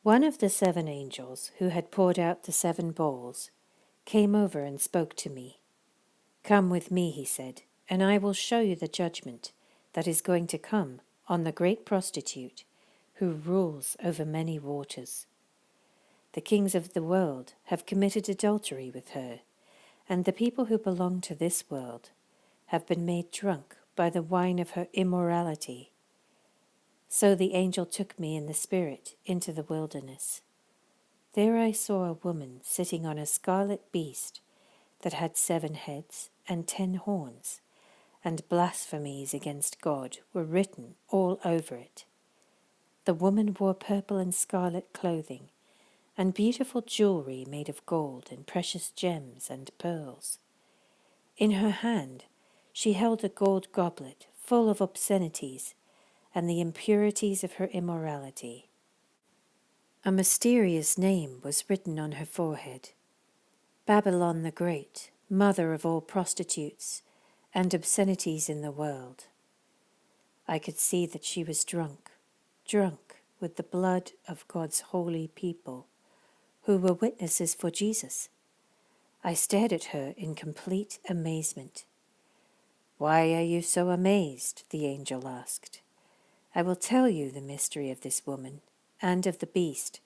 One of the 7 angels who had poured out the 7 bowls came over and spoke to me. "Come with me," he said, "and I will show you the judgment that is going to come on the great prostitute who rules over many waters. The kings of the world have committed adultery with her, and the people who belong to this world have been made drunk by the wine of her immorality." So the angel took me in the spirit into the wilderness. There I saw a woman sitting on a scarlet beast that had 7 heads and 10 horns, and blasphemies against God were written all over it. The woman wore purple and scarlet clothing, and beautiful jewelry made of gold and precious gems and pearls. In her hand she held a gold goblet full of obscenities and the impurities of her immorality. A mysterious name was written on her forehead: Babylon the Great, mother of all prostitutes and obscenities in the world. I could see that she was drunk with the blood of God's holy people, who were witnesses for Jesus. I stared at her in complete amazement. "Why are you so amazed?" the angel asked. "I will tell you the mystery of this woman and of the beast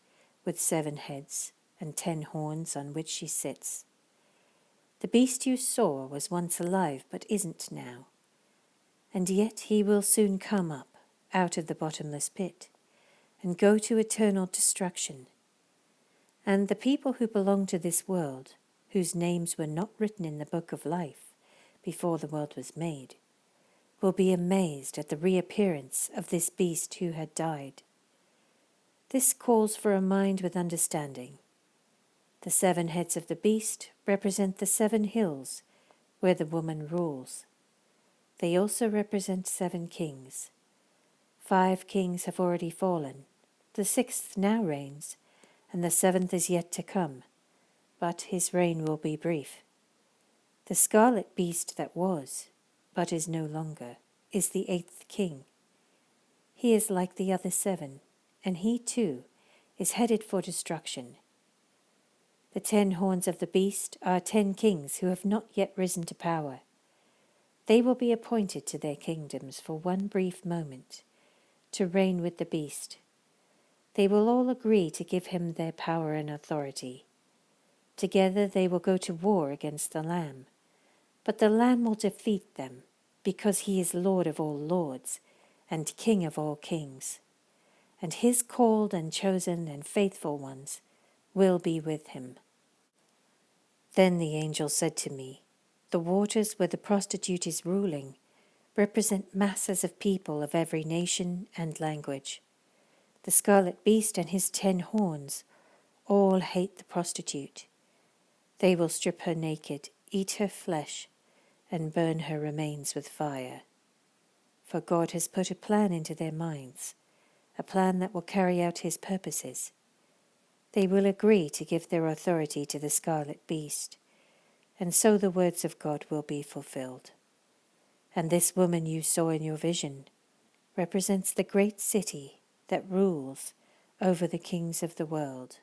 with 7 heads and 10 horns on which she sits. The beast you saw was once alive but isn't now, and yet he will soon come up out of the bottomless pit and go to eternal destruction. And the people who belong to this world, whose names were not written in the book of life before the world was made, will be amazed at the reappearance of this beast who had died. This calls for a mind with understanding. The 7 heads of the beast represent the 7 hills where the woman rules. They also represent 7 kings. 5 kings have already fallen. The 6th now reigns, and the 7th is yet to come, but his reign will be brief. The scarlet beast that was, but is no longer, is the 8th king. He is like the other 7, and he too is headed for destruction. The 10 horns of the beast are 10 kings who have not yet risen to power. They will be appointed to their kingdoms for one brief moment, to reign with the beast. They will all agree to give him their power and authority. Together they will go to war against the Lamb, but the Lamb will defeat them, because he is Lord of all lords and King of all kings, and his called and chosen and faithful ones will be with him. Then the angel said to me, "The waters where the prostitute is ruling represent masses of people of every nation and language. The scarlet beast and his 10 horns all hate the prostitute. They will strip her naked, eat her flesh, and burn her remains with fire. For God has put a plan into their minds, a plan that will carry out his purposes. They will agree to give their authority to the scarlet beast, and so the words of God will be fulfilled. And this woman you saw in your vision represents the great city that rules over the kings of the world."